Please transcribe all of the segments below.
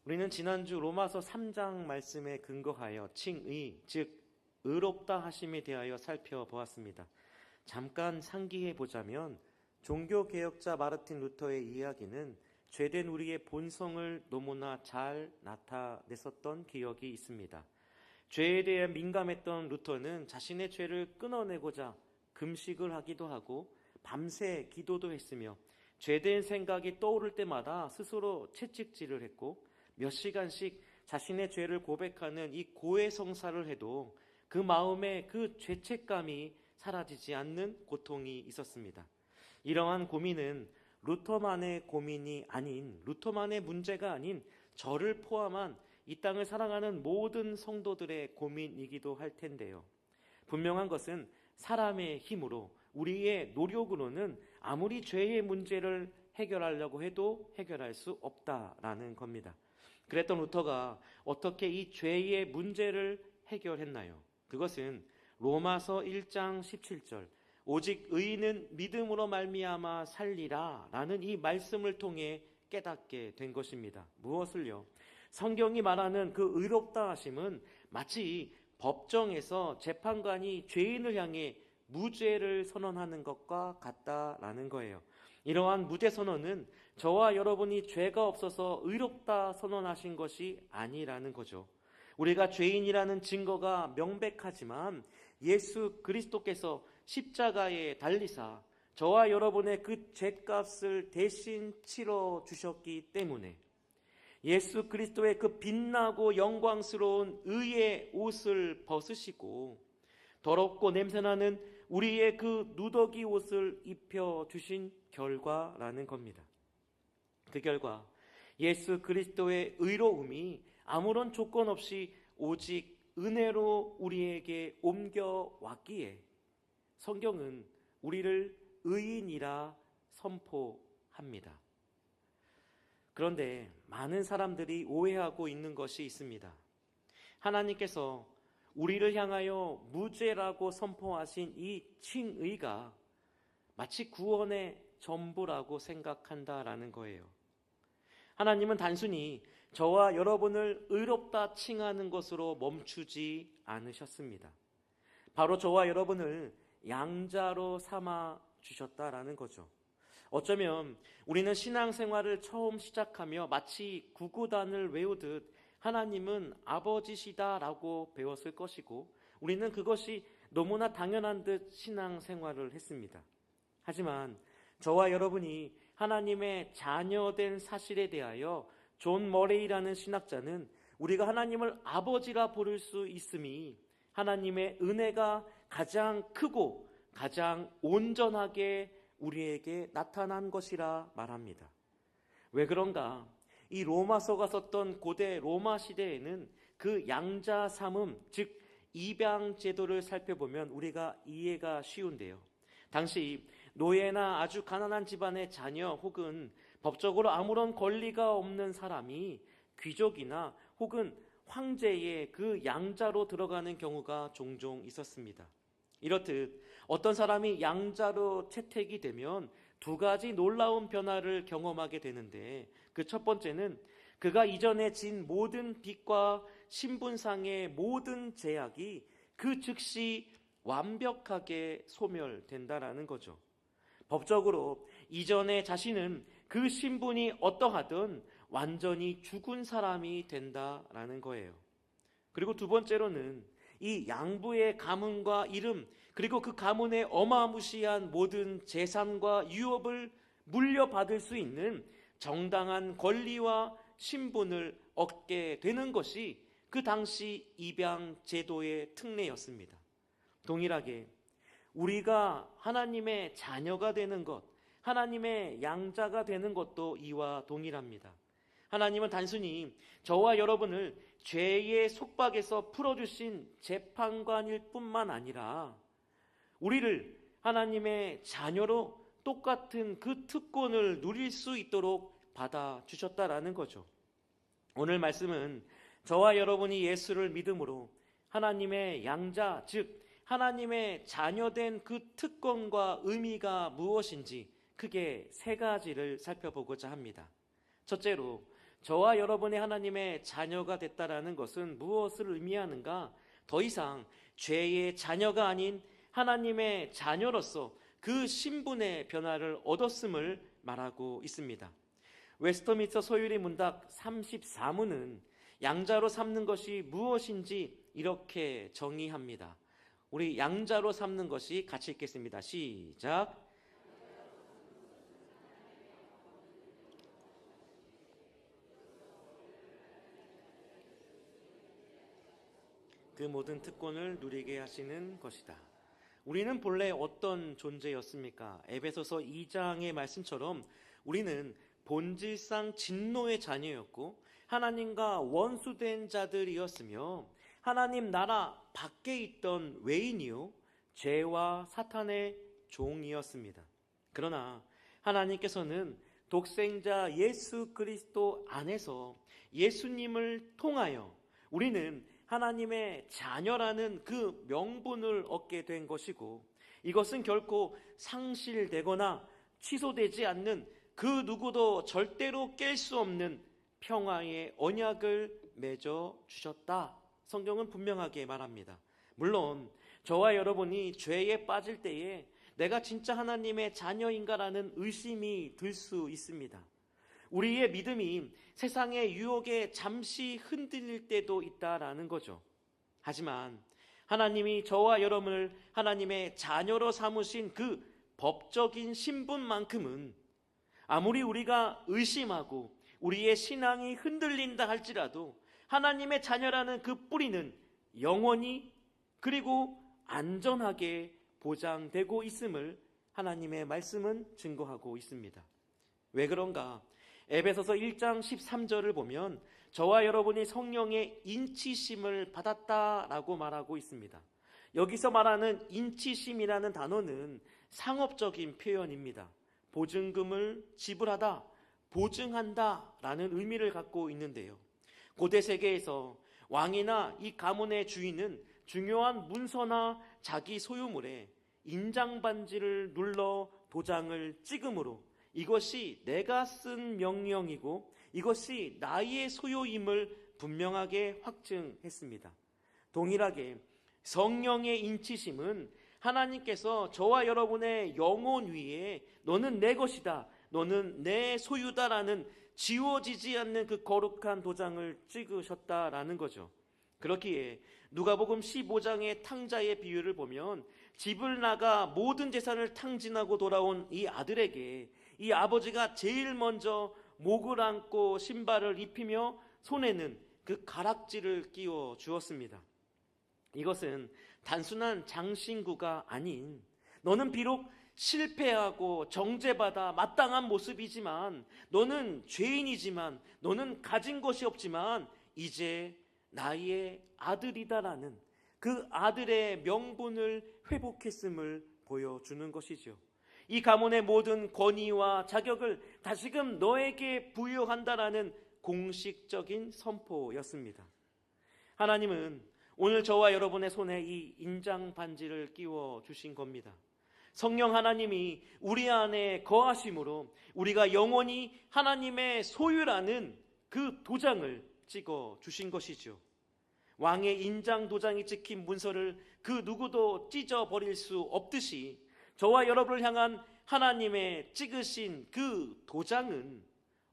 우리는 지난주 로마서 3장 말씀에 근거하여 칭의, 즉 의롭다 하심에 대하여 살펴보았습니다. 잠깐 상기해 보자면 종교개혁자 마르틴 루터의 이야기는 죄된 우리의 본성을 너무나 잘 나타냈었던 기억이 있습니다. 죄에 대해 민감했던 루터는 자신의 죄를 끊어내고자 금식을 하기도 하고 밤새 기도도 했으며 죄된 생각이 떠오를 때마다 스스로 채찍질을 했고 몇 시간씩 자신의 죄를 고백하는 이 고해성사를 해도 그 마음에 그 죄책감이 사라지지 않는 고통이 있었습니다. 이러한 고민은 루터만의 고민이 아닌, 루터만의 문제가 아닌 저를 포함한 이 땅을 사랑하는 모든 성도들의 고민이기도 할 텐데요. 분명한 것은 사람의 힘으로, 우리의 노력으로는 아무리 죄의 문제를 해결하려고 해도 해결할 수 없다라는 겁니다. 그랬던 루터가 어떻게 이 죄의 문제를 해결했나요? 그것은 로마서 1장 17절 오직 의인은 믿음으로 말미암아 살리라 라는 이 말씀을 통해 깨닫게 된 것입니다. 무엇을요? 성경이 말하는 그 의롭다 하심은 마치 법정에서 재판관이 죄인을 향해 무죄를 선언하는 것과 같다라는 거예요. 이러한 무죄 선언은 저와 여러분이 죄가 없어서 의롭다 선언하신 것이 아니라는 거죠. 우리가 죄인이라는 증거가 명백하지만 예수 그리스도께서 십자가에 달리사 저와 여러분의 그 죄값을 대신 치러 주셨기 때문에 예수 그리스도의 그 빛나고 영광스러운 의의 옷을 벗으시고 더럽고 냄새나는 우리의 그 누더기 옷을 입혀주신 결과라는 겁니다. 그 결과 예수 그리스도의 의로움이 아무런 조건 없이 오직 은혜로 우리에게 옮겨왔기에 성경은 우리를 의인이라 선포합니다. 그런데 많은 사람들이 오해하고 있는 것이 있습니다. 하나님께서 우리를 향하여 무죄라고 선포하신 이 칭의가 마치 구원의 전부라고 생각한다라는 거예요. 하나님은 단순히 저와 여러분을 의롭다 칭하는 것으로 멈추지 않으셨습니다. 바로 저와 여러분을 양자로 삼아 주셨다라는 거죠. 어쩌면 우리는 신앙생활을 처음 시작하며 마치 구구단을 외우듯 하나님은 아버지시다라고 배웠을 것이고 우리는 그것이 너무나 당연한 듯 신앙생활을 했습니다. 하지만 저와 여러분이 하나님의 자녀된 사실에 대하여 존 머레이라는 신학자는 우리가 하나님을 아버지라 부를 수 있음이 하나님의 은혜가 가장 크고 가장 온전하게 우리에게 나타난 것이라 말합니다. 왜 그런가? 이 로마서가 썼던 고대 로마 시대에는 그 양자 삼음, 즉 입양 제도를 살펴보면 우리가 이해가 쉬운데요. 당시 노예나 아주 가난한 집안의 자녀 혹은 법적으로 아무런 권리가 없는 사람이 귀족이나 혹은 황제의 그 양자로 들어가는 경우가 종종 있었습니다. 이렇듯 어떤 사람이 양자로 채택이 되면 두 가지 놀라운 변화를 경험하게 되는데 그 첫 번째는 그가 이전에 진 모든 빚과 신분상의 모든 제약이 그 즉시 완벽하게 소멸된다라는 거죠. 법적으로 이전에 자신은 그 신분이 어떠하든 완전히 죽은 사람이 된다라는 거예요. 그리고 두 번째로는 이 양부의 가문과 이름 그리고 그 가문의 어마무시한 모든 재산과 유업을 물려받을 수 있는 정당한 권리와 신분을 얻게 되는 것이 그 당시 입양 제도의 특례였습니다. 동일하게 우리가 하나님의 자녀가 되는 것, 하나님의 양자가 되는 것도 이와 동일합니다. 하나님은 단순히 저와 여러분을 죄의 속박에서 풀어주신 재판관일 뿐만 아니라 우리를 하나님의 자녀로 똑같은 그 특권을 누릴 수 있도록 받아주셨다라는 거죠. 오늘 말씀은 저와 여러분이 예수를 믿음으로 하나님의 양자, 즉 하나님의 자녀된 그 특권과 의미가 무엇인지 크게 세 가지를 살펴보고자 합니다. 첫째로 저와 여러분의 하나님의 자녀가 됐다라는 것은 무엇을 의미하는가? 더 이상 죄의 자녀가 아닌 하나님의 자녀로서 그 신분의 변화를 얻었음을 말하고 있습니다. 웨스터민스터 소유리 문답 34문은 양자로 삼는 것이 무엇인지 이렇게 정의합니다. 우리 양자로 삼는 것이 같이 읽겠습니다. 시작. 그 모든 특권을 누리게 하시는 것이다. 우리는 본래 어떤 존재였습니까? 에베소서 2장의 말씀처럼 우리는 본질상 진노의 자녀였고 하나님과 원수된 자들이었으며 하나님 나라 밖에 있던 외인이요 죄와 사탄의 종이었습니다. 그러나 하나님께서는 독생자 예수 그리스도 안에서 예수님을 통하여 우리는 하나님의 자녀라는 그 명분을 얻게 된 것이고, 이것은 결코 상실되거나 취소되지 않는 그 누구도 절대로 깰 수 없는 평화의 언약을 맺어 주셨다. 성경은 분명하게 말합니다. 물론 저와 여러분이 죄에 빠질 때에 내가 진짜 하나님의 자녀인가라는 의심이 들 수 있습니다. 우리의 믿음이 세상의 유혹에 잠시 흔들릴 때도 있다라는 거죠. 하지만 하나님이 저와 여러분을 하나님의 자녀로 삼으신 그 법적인 신분만큼은 아무리 우리가 의심하고 우리의 신앙이 흔들린다 할지라도 하나님의 자녀라는 그 뿌리는 영원히 그리고 안전하게 보장되고 있음을 하나님의 말씀은 증거하고 있습니다. 왜 그런가? 에베소서 1장 13절을 보면 저와 여러분이 성령의 인치심을 받았다라고 말하고 있습니다. 여기서 말하는 인치심이라는 단어는 상업적인 표현입니다. 보증금을 지불하다, 보증한다 라는 의미를 갖고 있는데요. 고대 세계에서 왕이나 이 가문의 주인은 중요한 문서나 자기 소유물에 인장반지를 눌러 도장을 찍음으로 이것이 내가 쓴 명령이고 이것이 나의 소유임을 분명하게 확증했습니다. 동일하게 성령의 인치심은 하나님께서 저와 여러분의 영혼 위에 너는 내 것이다, 너는 내 소유다라는 지워지지 않는 그 거룩한 도장을 찍으셨다라는 거죠. 그렇기에 누가복음 15장의 탕자의 비유를 보면 집을 나가 모든 재산을 탕진하고 돌아온 이 아들에게 이 아버지가 제일 먼저 목을 안고 신발을 입히며 손에는 그 가락지를 끼워 주었습니다. 이것은 단순한 장신구가 아닌 너는 비록 실패하고 정죄받아 마땅한 모습이지만 너는 죄인이지만 너는 가진 것이 없지만 이제 나의 아들이다라는 그 아들의 명분을 회복했음을 보여주는 것이죠. 이 가문의 모든 권위와 자격을 다시금 너에게 부여한다라는 공식적인 선포였습니다. 하나님은 오늘 저와 여러분의 손에 이 인장 반지를 끼워 주신 겁니다. 성령 하나님이 우리 안에 거하심으로 우리가 영원히 하나님의 소유라는 그 도장을 찍어 주신 것이죠. 왕의 인장 도장이 찍힌 문서를 그 누구도 찢어버릴 수 없듯이 저와 여러분을 향한 하나님의 찍으신 그 도장은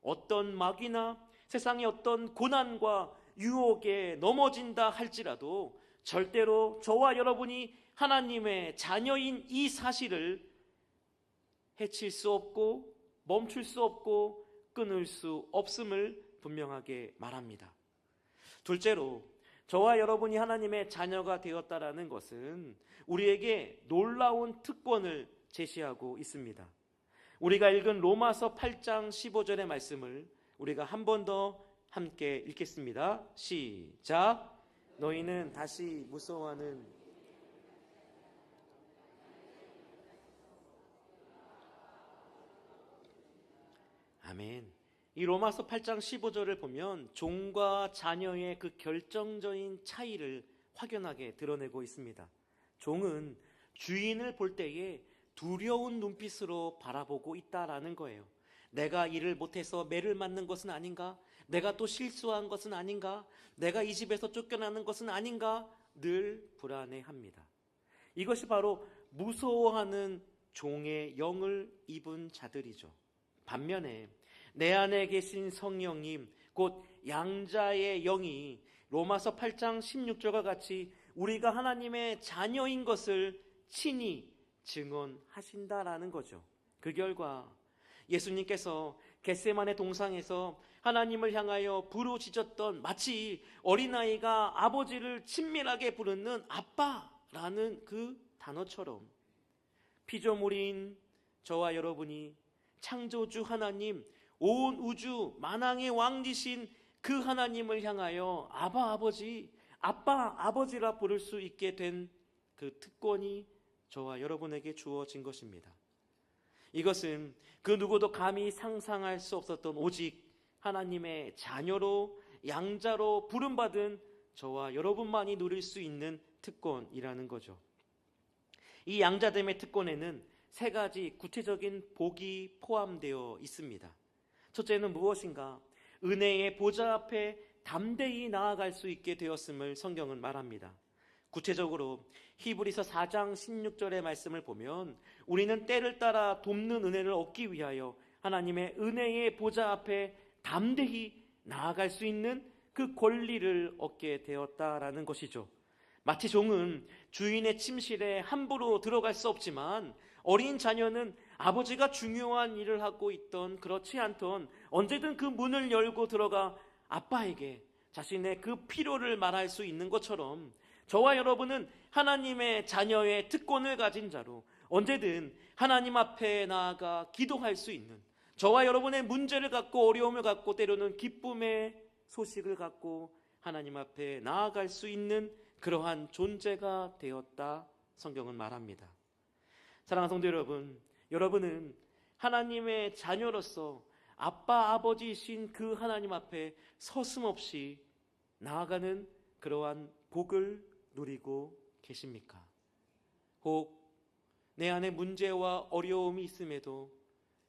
어떤 마귀나 세상의 어떤 고난과 유혹에 넘어진다 할지라도 절대로 저와 여러분이 하나님의 자녀인 이 사실을 해칠 수 없고 멈출 수 없고 끊을 수 없음을 분명하게 말합니다. 둘째로 저와 여러분이 하나님의 자녀가 되었다라는 것은 우리에게 놀라운 특권을 제시하고 있습니다. 우리가 읽은 로마서 8장 15절의 말씀을 우리가 한 번 더 함께 읽겠습니다. 시작. 너희는 다시 무서워하는 아멘. 이 로마서 8장 15절을 보면 종과 자녀의 그 결정적인 차이를 확연하게 드러내고 있습니다. 종은 주인을 볼 때에 두려운 눈빛으로 바라보고 있다라는 거예요. 내가 일을 못해서 매를 맞는 것은 아닌가? 내가 또 실수한 것은 아닌가? 내가 이 집에서 쫓겨나는 것은 아닌가? 늘 불안해합니다. 이것이 바로 무서워하는 종의 영을 입은 자들이죠. 반면에 내 안에 계신 성령님, 곧 양자의 영이 로마서 8장 16절과 같이 우리가 하나님의 자녀인 것을 친히 증언하신다라는 거죠. 그 결과 예수님께서 겟세마네 동상에서 하나님을 향하여 부르짖었던, 마치 어린아이가 아버지를 친밀하게 부르는 아빠라는 그 단어처럼 피조물인 저와 여러분이 창조주 하나님, 온 우주 만왕의 왕이신 그 하나님을 향하여 아바 아버지, 아빠 아버지라 부를 수 있게 된 그 특권이 저와 여러분에게 주어진 것입니다. 이것은 그 누구도 감히 상상할 수 없었던, 오직 하나님의 자녀로, 양자로 부름받은 저와 여러분만이 누릴 수 있는 특권이라는 거죠. 이 양자됨의 특권에는 세 가지 구체적인 복이 포함되어 있습니다. 첫째는 무엇인가? 은혜의 보좌 앞에 담대히 나아갈 수 있게 되었음을 성경은 말합니다. 구체적으로 히브리서 4장 16절의 말씀을 보면 우리는 때를 따라 돕는 은혜를 얻기 위하여 하나님의 은혜의 보좌 앞에 담대히 나아갈 수 있는 그 권리를 얻게 되었다라는 것이죠. 마치 종은 주인의 침실에 함부로 들어갈 수 없지만 어린 자녀는 아버지가 중요한 일을 하고 있던 그렇지 않던 언제든 그 문을 열고 들어가 아빠에게 자신의 그 필요를 말할 수 있는 것처럼 저와 여러분은 하나님의 자녀의 특권을 가진 자로 언제든 하나님 앞에 나아가 기도할 수 있는, 저와 여러분의 문제를 갖고 어려움을 갖고 때로는 기쁨의 소식을 갖고 하나님 앞에 나아갈 수 있는 그러한 존재가 되었다 성경은 말합니다. 사랑하는 성도 여러분, 여러분은 하나님의 자녀로서 아빠 아버지이신 그 하나님 앞에 서슴없이 나아가는 그러한 복을 누리고 계십니까? 혹 내 안에 문제와 어려움이 있음에도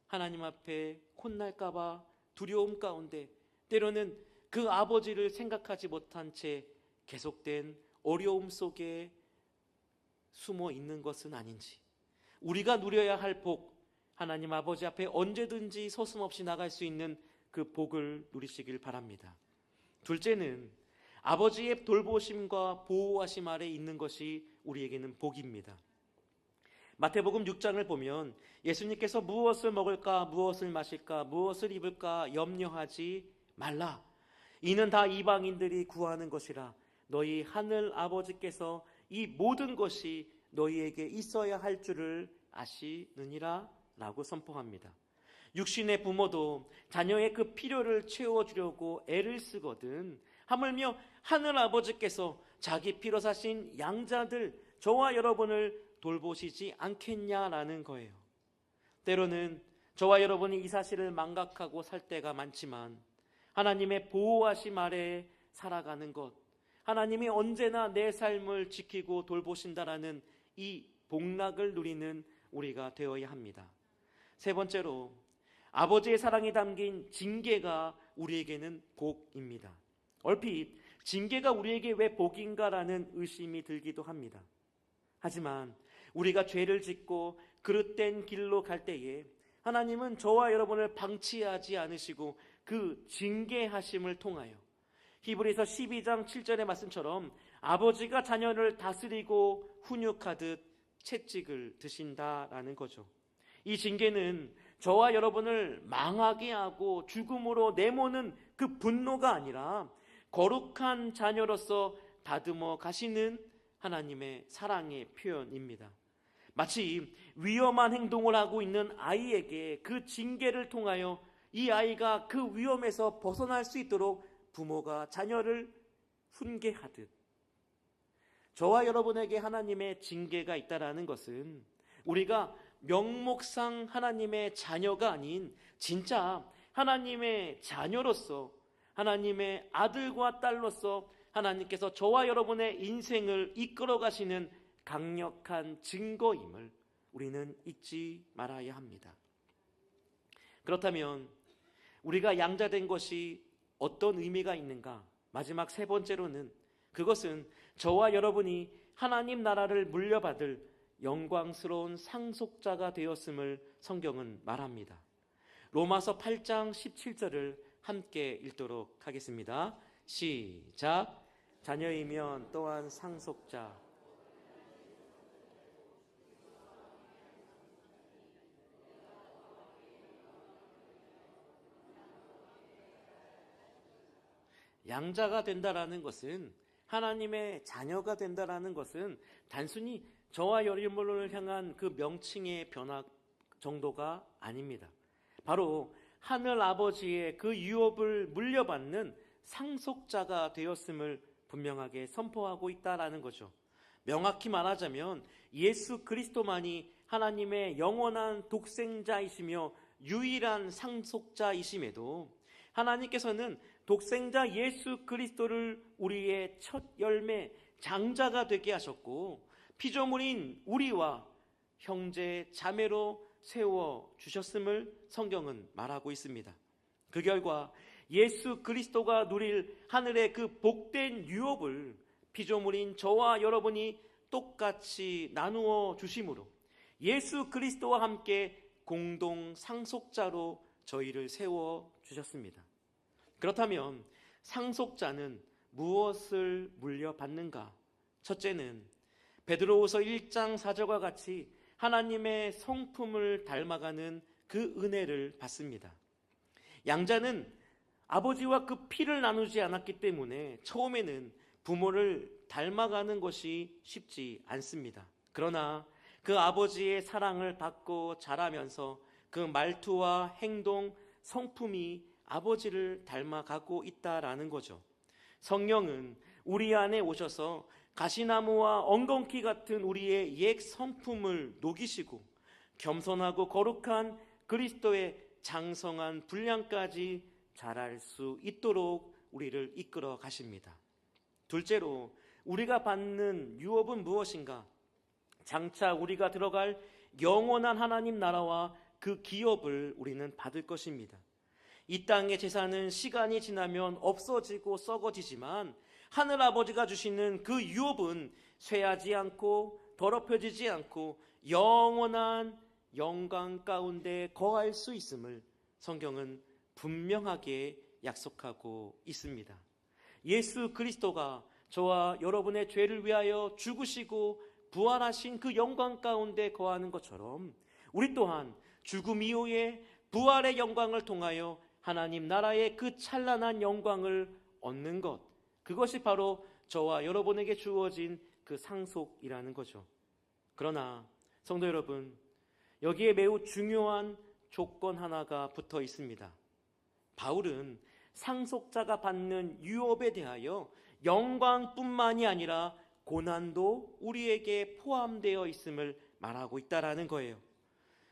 하나님 앞에 혼날까봐 두려움 가운데 때로는 그 아버지를 생각하지 못한 채 계속된 어려움 속에 숨어 있는 것은 아닌지, 우리가 누려야 할 복, 하나님 아버지 앞에 언제든지 서슴없이 나갈 수 있는 그 복을 누리시길 바랍니다. 둘째는 아버지의 돌보심과 보호하심 아래 있는 것이 우리에게는 복입니다. 마태복음 6장을 보면 예수님께서 무엇을 먹을까, 무엇을 마실까, 무엇을 입을까 염려하지 말라. 이는 다 이방인들이 구하는 것이라. 너희 하늘 아버지께서 이 모든 것이 너희에게 있어야 할 줄을 아시느니라 라고 선포합니다. 육신의 부모도 자녀의 그 필요를 채워주려고 애를 쓰거든 하물며 하늘 아버지께서 자기 피로 사신 양자들, 저와 여러분을 돌보시지 않겠냐라는 거예요. 때로는 저와 여러분이 이 사실을 망각하고 살 때가 많지만 하나님의 보호하심 아래에 살아가는 것, 하나님이 언제나 내 삶을 지키고 돌보신다라는 이 복락을 누리는 우리가 되어야 합니다. 세 번째로 아버지의 사랑이 담긴 징계가 우리에게는 복입니다. 얼핏 징계가 우리에게 왜 복인가라는 의심이 들기도 합니다. 하지만 우리가 죄를 짓고 그릇된 길로 갈 때에 하나님은 저와 여러분을 방치하지 않으시고 그 징계하심을 통하여 히브리서 12장 7절의 말씀처럼 아버지가 자녀를 다스리고 훈육하듯 채찍을 드신다라는 거죠. 이 징계는 저와 여러분을 망하게 하고 죽음으로 내모는 그 분노가 아니라 거룩한 자녀로서 다듬어 가시는 하나님의 사랑의 표현입니다. 마치 위험한 행동을 하고 있는 아이에게 그 징계를 통하여 이 아이가 그 위험에서 벗어날 수 있도록 부모가 자녀를 훈계하듯 저와 여러분에게 하나님의 징계가 있다라는 것은 우리가 명목상 하나님의 자녀가 아닌 진짜 하나님의 자녀로서, 하나님의 아들과 딸로서 하나님께서 저와 여러분의 인생을 이끌어 가시는 강력한 증거임을 우리는 잊지 말아야 합니다. 그렇다면 우리가 양자된 것이 어떤 의미가 있는가? 마지막 세 번째로는 그것은 저와 여러분이 하나님 나라를 물려받을 영광스러운 상속자가 되었음을 성경은 말합니다. 로마서 8장 17절을 함께 읽도록 하겠습니다. 시작. 자녀이면 또한 상속자. 양자가 된다라는 것은, 하나님의 자녀가 된다라는 것은 단순히 저와 여러분을 향한 그 명칭의 변화 정도가 아닙니다. 바로 하늘 아버지의 그 유업을 물려받는 상속자가 되었음을 분명하게 선포하고 있다라는 거죠. 명확히 말하자면 예수 그리스도만이 하나님의 영원한 독생자이시며 유일한 상속자이심에도 하나님께서는 독생자 예수 그리스도를 우리의 첫 열매 장자가 되게 하셨고 피조물인 우리와 형제 자매로 세워주셨음을 성경은 말하고 있습니다. 그 결과 예수 그리스도가 누릴 하늘의 그 복된 유업을 피조물인 저와 여러분이 똑같이 나누어 주심으로 예수 그리스도와 함께 공동 상속자로 저희를 세워주셨습니다. 그렇다면 상속자는 무엇을 물려받는가? 첫째는 베드로후서 1장 4절과 같이 하나님의 성품을 닮아가는 그 은혜를 받습니다. 양자는 아버지와 그 피를 나누지 않았기 때문에 처음에는 부모를 닮아가는 것이 쉽지 않습니다. 그러나 그 아버지의 사랑을 받고 자라면서 그 말투와 행동, 성품이 아버지를 닮아가고 있다라는 거죠. 성령은 우리 안에 오셔서 가시나무와 엉겅퀴 같은 우리의 옛 성품을 녹이시고 겸손하고 거룩한 그리스도의 장성한 분량까지 자랄 수 있도록 우리를 이끌어 가십니다. 둘째로 우리가 받는 유업은 무엇인가? 장차 우리가 들어갈 영원한 하나님 나라와 그 기업을 우리는 받을 것입니다. 이 땅의 재산은 시간이 지나면 없어지고 썩어지지만 하늘아버지가 주시는 그 유업은 쇠하지 않고 더럽혀지지 않고 영원한 영광 가운데 거할 수 있음을 성경은 분명하게 약속하고 있습니다. 예수 그리스도가 저와 여러분의 죄를 위하여 죽으시고 부활하신 그 영광 가운데 거하는 것처럼 우리 또한 죽음 이후에 부활의 영광을 통하여 하나님 나라의 그 찬란한 영광을 얻는 것, 그것이 바로 저와 여러분에게 주어진 그 상속이라는 거죠. 그러나 성도 여러분, 여기에 매우 중요한 조건 하나가 붙어 있습니다. 바울은 상속자가 받는 유업에 대하여 영광뿐만이 아니라 고난도 우리에게 포함되어 있음을 말하고 있다라는 거예요.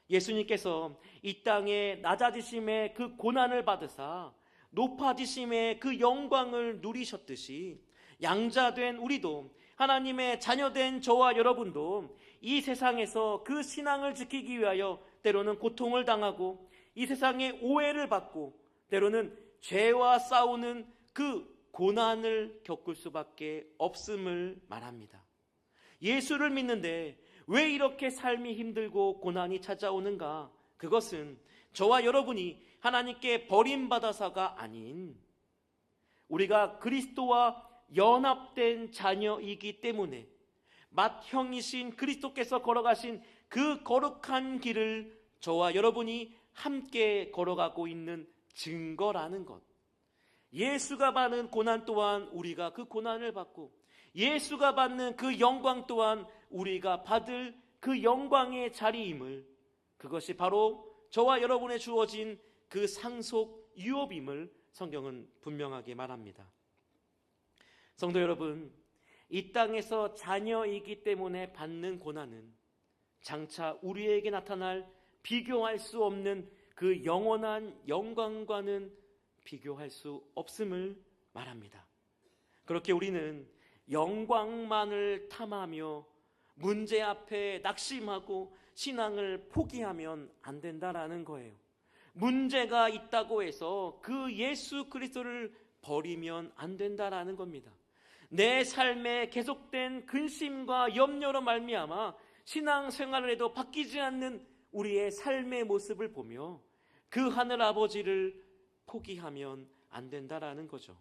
예수님께서 이 땅에 낮아지심의 그 고난을 받으사 높아지심의 그 영광을 누리셨듯이 양자된 우리도, 하나님의 자녀된 저와 여러분도 이 세상에서 그 신앙을 지키기 위하여 때로는 고통을 당하고 이 세상의 오해를 받고 때로는 죄와 싸우는 그 고난을 겪을 수밖에 없음을 말합니다. 예수를 믿는데 왜 이렇게 삶이 힘들고 고난이 찾아오는가? 그것은 저와 여러분이 하나님께 버림받아서가 아닌 우리가 그리스도와 연합된 자녀이기 때문에 맏형이신 그리스도께서 걸어가신 그 거룩한 길을 저와 여러분이 함께 걸어가고 있는 증거라는 것. 예수가 받는 고난 또한 우리가 그 고난을 받고 예수가 받는 그 영광 또한 우리가 받을 그 영광의 자리임을, 그것이 바로 저와 여러분에 주어진 그 상속 유업임을 성경은 분명하게 말합니다. 성도 여러분, 이 땅에서 자녀이기 때문에 받는 고난은 장차 우리에게 나타날 비교할 수 없는 그 영원한 영광과는 비교할 수 없음을 말합니다. 그렇게 우리는 영광만을 탐하며 문제 앞에 낙심하고 신앙을 포기하면 안 된다라는 거예요. 문제가 있다고 해서 그 예수 그리스도를 버리면 안 된다라는 겁니다. 내 삶에 계속된 근심과 염려로 말미암아 신앙생활을 해도 바뀌지 않는 우리의 삶의 모습을 보며 그 하늘 아버지를 포기하면 안 된다라는 거죠.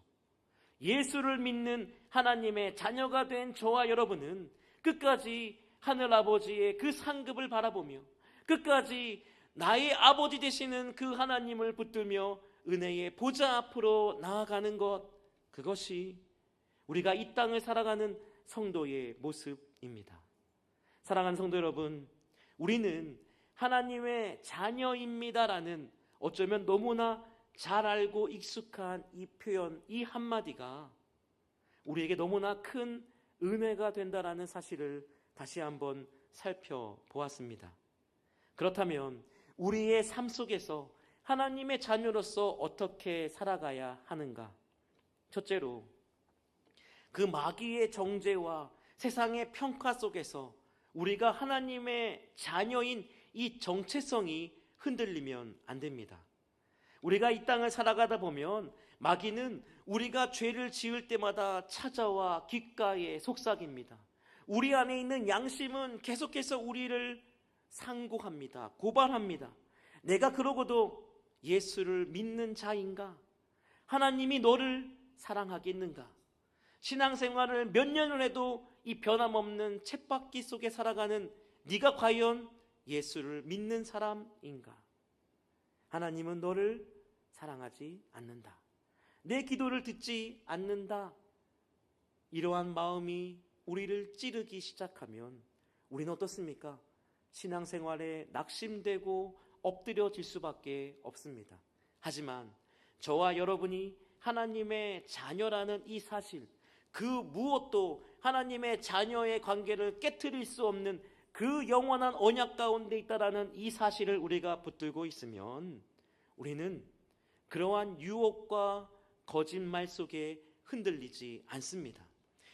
예수를 믿는 하나님의 자녀가 된 저와 여러분은 끝까지 하늘 아버지의 그 상급을 바라보며 끝까지 나의 아버지 되시는 그 하나님을 붙들며 은혜의 보좌 앞으로 나아가는 것, 그것이 우리가 이 땅을 살아가는 성도의 모습입니다. 사랑하는 성도 여러분, 우리는 하나님의 자녀입니다라는 어쩌면 너무나 잘 알고 익숙한 이 표현, 이 한마디가 우리에게 너무나 큰 은혜가 된다라는 사실을 다시 한번 살펴보았습니다. 그렇다면 우리의 삶 속에서 하나님의 자녀로서 어떻게 살아가야 하는가? 첫째로, 그 마귀의 정죄와 세상의 평가 속에서 우리가 하나님의 자녀인 이 정체성이 흔들리면 안 됩니다. 우리가 이 땅을 살아가다 보면 마귀는 우리가 죄를 지을 때마다 찾아와 귓가에 속삭입니다. 우리 안에 있는 양심은 계속해서 우리를 상고합니다. 고발합니다. 내가 그러고도 예수를 믿는 자인가? 하나님이 너를 사랑하겠는가? 신앙생활을 몇 년을 해도 이 변함없는 쳇바퀴 속에 살아가는 네가 과연 예수를 믿는 사람인가? 하나님은 너를 사랑하지 않는다. 내 기도를 듣지 않는다. 이러한 마음이 우리를 찌르기 시작하면 우리는 어떻습니까? 신앙생활에 낙심되고 엎드려질 수밖에 없습니다. 하지만 저와 여러분이 하나님의 자녀라는 이 사실, 그 무엇도 하나님의 자녀의 관계를 깨트릴 수 없는 그 영원한 언약 가운데 있다라는 이 사실을 우리가 붙들고 있으면 우리는 그러한 유혹과 거짓말 속에 흔들리지 않습니다.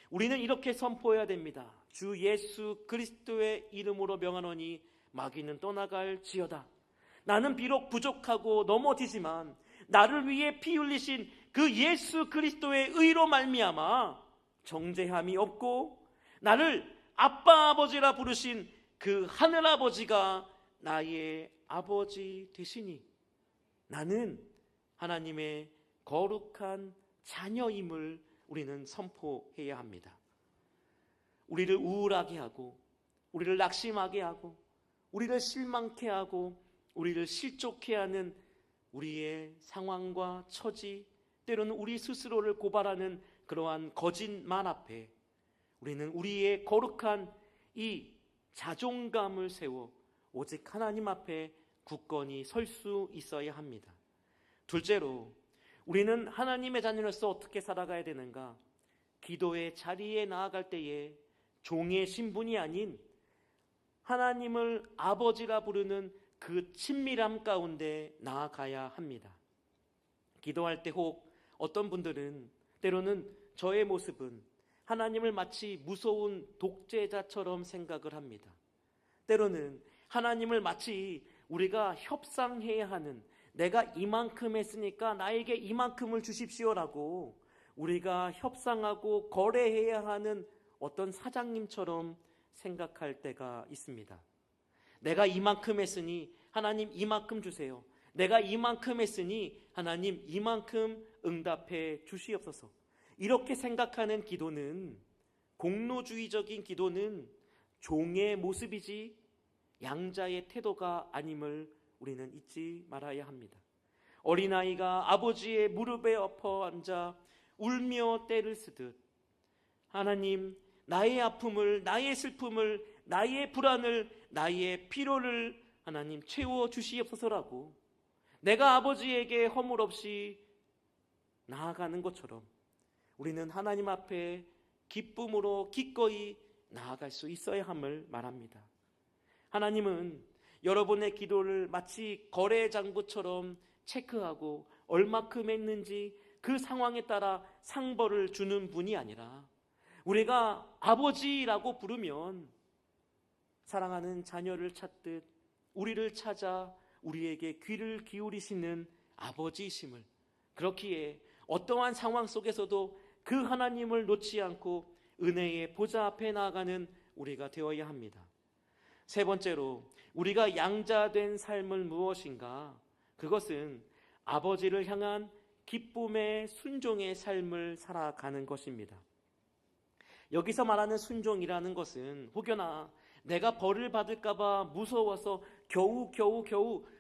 우리는 이렇게 선포해야 됩니다. 주 예수 그리스도의 이름으로 명하노니 마귀는 떠나갈지어다. 나는 비록 부족하고 넘어지지만 나를 위해 피 흘리신 그 예수 그리스도의 의로 말미암아 정죄함이 없고 나를 아빠 아버지라 부르신 그 하늘 아버지가 나의 아버지 되시니 나는 하나님의 거룩한 자녀임을 우리는 선포해야 합니다. 우리를 우울하게 하고 우리를 낙심하게 하고 우리를 실망케 하고 우리를 실족케 하는 우리의 상황과 처지, 때로는 우리 스스로를 고발하는 그러한 거짓말 앞에 우리는 우리의 거룩한 이 자존감을 세워 오직 하나님 앞에 굳건히 설 수 있어야 합니다. 둘째로, 우리는 하나님의 자녀로서 어떻게 살아가야 되는가? 기도의 자리에 나아갈 때에 종의 신분이 아닌 하나님을 아버지라 부르는 그 친밀함 가운데 나아가야 합니다. 기도할 때 혹 어떤 분들은 때로는 저의 모습은 하나님을 마치 무서운 독재자처럼 생각을 합니다. 때로는 하나님을 마치 우리가 협상해야 하는, 내가 이만큼 했으니까 나에게 이만큼을 주십시오라고 우리가 협상하고 거래해야 하는 어떤 사장님처럼 생각할 때가 있습니다. 내가 이만큼 했으니 하나님 이만큼 주세요. 내가 이만큼 했으니 하나님 이만큼 응답해 주시옵소서. 이렇게 생각하는 기도는, 공로주의적인 기도는 종의 모습이지 양자의 태도가 아님을 우리는 잊지 말아야 합니다. 어린아이가 아버지의 무릎에 엎어 앉아 울며 떼를 쓰듯 하나님, 나의 아픔을, 나의 슬픔을, 나의 불안을, 나의 피로를 하나님 채워 주시옵소서라고 내가 아버지에게 허물 없이 나아가는 것처럼 우리는 하나님 앞에 기쁨으로 기꺼이 나아갈 수 있어야 함을 말합니다. 하나님은 여러분의 기도를 마치 거래장부처럼 체크하고 얼마큼 했는지 그 상황에 따라 상벌을 주는 분이 아니라 우리가 아버지라고 부르면 사랑하는 자녀를 찾듯 우리를 찾아 우리에게 귀를 기울이시는 아버지이심을, 그렇기에 어떠한 상황 속에서도 그 하나님을 놓지 않고 은혜의 보좌 앞에 나아가는 우리가 되어야 합니다. 세 번째로, 우리가 양자된 삶은 무엇인가? 그것은 아버지를 향한 기쁨의 순종의 삶을 살아가는 것입니다. 여기서 말하는 순종이라는 것은 혹여나 내가 벌을 받을까 봐 무서워서 겨우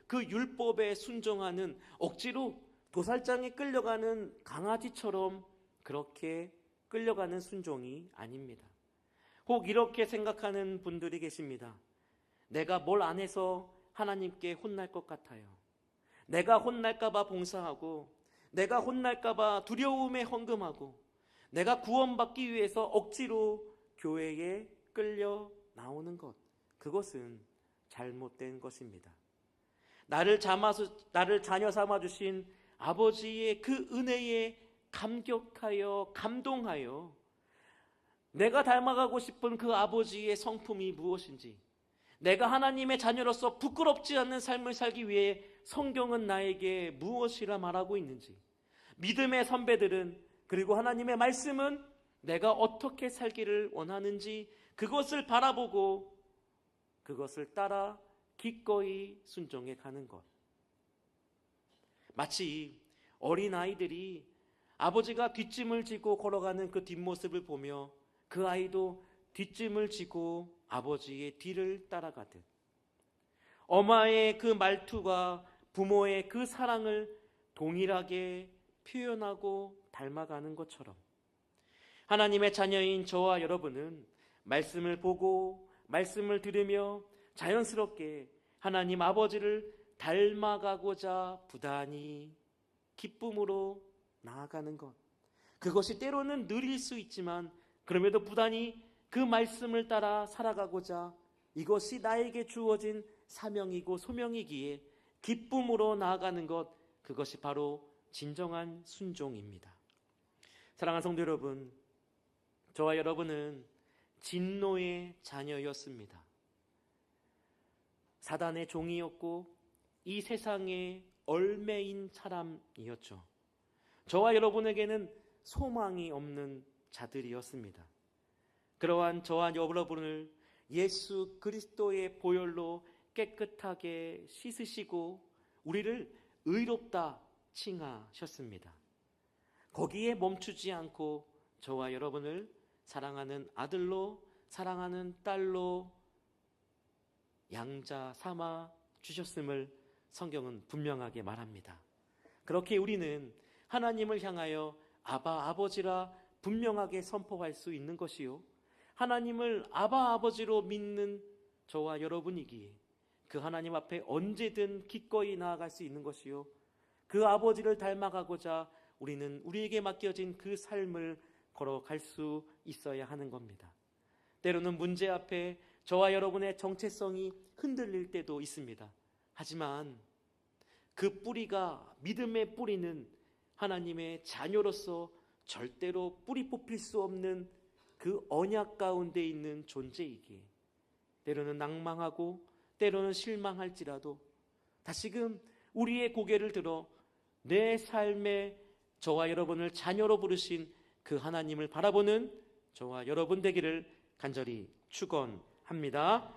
그 율법에 순종하는, 억지로 도살장에 끌려가는 강아지처럼 그렇게 끌려가는 순종이 아닙니다. 혹 이렇게 생각하는 분들이 계십니다. 내가 뭘 안 해서 하나님께 혼날 것 같아요. 내가 혼날까 봐 봉사하고, 내가 혼날까 봐 두려움에 헌금하고, 내가 구원받기 위해서 억지로 교회에 끌려 나오는 것, 그것은 잘못된 것입니다. 나를 자녀 삼아주신 아버지의 그 은혜에 감격하여 감동하여 내가 닮아가고 싶은 그 아버지의 성품이 무엇인지, 내가 하나님의 자녀로서 부끄럽지 않는 삶을 살기 위해 성경은 나에게 무엇이라 말하고 있는지, 믿음의 선배들은, 그리고 하나님의 말씀은 내가 어떻게 살기를 원하는지 그것을 바라보고 그것을 따라 기꺼이 순종해 가는 것. 마치 어린아이들이 아버지가 뒷짐을 지고 걸어가는 그 뒷모습을 보며 그 아이도 뒷짐을 지고 아버지의 뒤를 따라가듯, 엄마의 그 말투가 부모의 그 사랑을 동일하게 표현하고 닮아가는 것처럼, 하나님의 자녀인 저와 여러분은 말씀을 보고 말씀을 들으며 자연스럽게 하나님 아버지를 닮아가고자 부단히 기쁨으로 나아가는 것, 그것이 때로는 느릴 수 있지만 그럼에도 부단히 그 말씀을 따라 살아가고자, 이것이 나에게 주어진 사명이고 소명이기에 기쁨으로 나아가는 것, 그것이 바로 진정한 순종입니다. 사랑하는 성도 여러분, 저와 여러분은 진노의 자녀였습니다. 사단의 종이었고 이 세상의 얼매인 사람이었죠. 저와 여러분에게는 소망이 없는 자들이었습니다. 그러한 저와 여러분을 예수 그리스도의 보혈로 깨끗하게 씻으시고 우리를 의롭다 칭하셨습니다. 거기에 멈추지 않고 저와 여러분을 사랑하는 아들로, 사랑하는 딸로 양자 삼아 주셨음을 성경은 분명하게 말합니다. 그렇게 우리는 하나님을 향하여 아바 아버지라 분명하게 선포할 수 있는 것이요, 하나님을 아바 아버지로 믿는 저와 여러분이기에 그 하나님 앞에 언제든 기꺼이 나아갈 수 있는 것이요, 그 아버지를 닮아가고자 우리는 우리에게 맡겨진 그 삶을 걸어갈 수 있어야 하는 겁니다. 때로는 문제 앞에 저와 여러분의 정체성이 흔들릴 때도 있습니다. 하지만 그 뿌리가, 믿음의 뿌리는 하나님의 자녀로서 절대로 뿌리 뽑힐 수 없는 그 언약 가운데 있는 존재이기에 때로는 낭망하고 때로는 실망할지라도 다시금 우리의 고개를 들어 내 삶에 저와 여러분을 자녀로 부르신 그 하나님을 바라보는 저와 여러분 되기를 간절히 축원합니다.